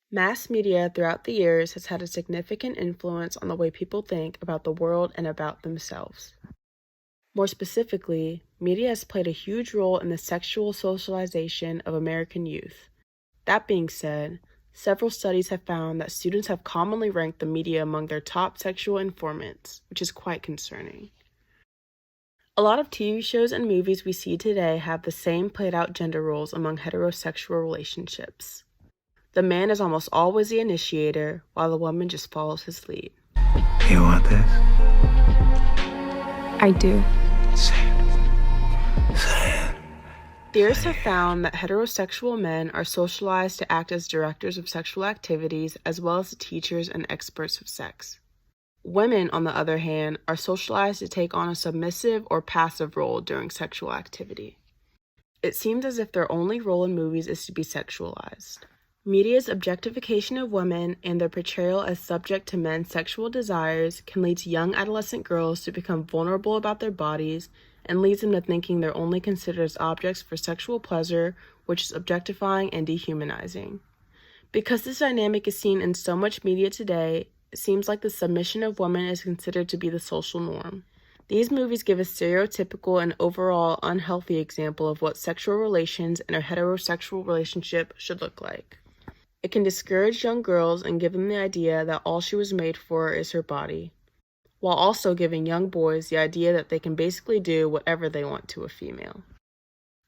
Mass media throughout the years has had a significant influence on the way people think about the world and about themselves. More specifically, media has played a huge role in the sexual socialization of American youth. That being said, several studies have found that students have commonly ranked the media among their top sexual informants, which is quite concerning. A lot of TV shows and movies we see today have the same played-out gender roles among heterosexual relationships. The man is almost always the initiator, while the woman just follows his lead. You want this? I do. Say it. Theorists have found that heterosexual men are socialized to act as directors of sexual activities as well as the teachers and experts of sex. Women, on the other hand, are socialized to take on a submissive or passive role during sexual activity. It seems as if their only role in movies is to be sexualized. Media's objectification of women and their portrayal as subject to men's sexual desires can lead to young adolescent girls to become vulnerable about their bodies and leads them to thinking they're only considered as objects for sexual pleasure, which is objectifying and dehumanizing. Because this dynamic is seen in so much media today, it seems like the submission of women is considered to be the social norm. These movies give a stereotypical and overall unhealthy example of what sexual relations in a heterosexual relationship should look like. It can discourage young girls and give them the idea that all she was made for is her body, while also giving young boys the idea that they can basically do whatever they want to a female.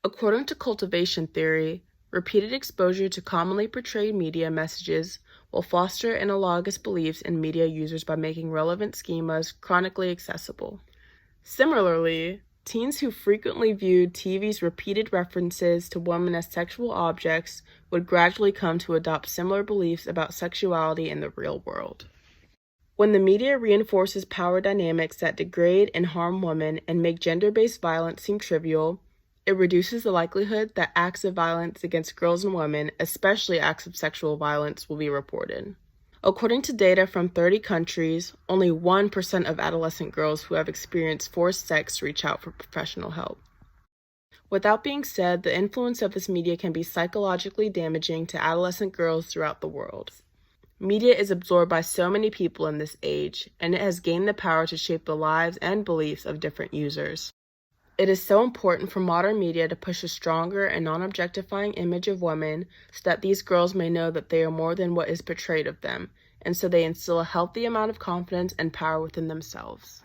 According to cultivation theory, repeated exposure to commonly portrayed media messages will foster analogous beliefs in media users by making relevant schemas chronically accessible. Similarly, teens who frequently viewed TV's repeated references to women as sexual objects would gradually come to adopt similar beliefs about sexuality in the real world. When the media reinforces power dynamics that degrade and harm women and make gender-based violence seem trivial, it reduces the likelihood that acts of violence against girls and women, especially acts of sexual violence, will be reported. According to data from 30 countries, only 1% of adolescent girls who have experienced forced sex reach out for professional help. With that being said, the influence of this media can be psychologically damaging to adolescent girls throughout the world. Media is absorbed by so many people in this age, and it has gained the power to shape the lives and beliefs of different users. It is so important for modern media to push a stronger and non-objectifying image of women so that these girls may know that they are more than what is portrayed of them, and so they instill a healthy amount of confidence and power within themselves.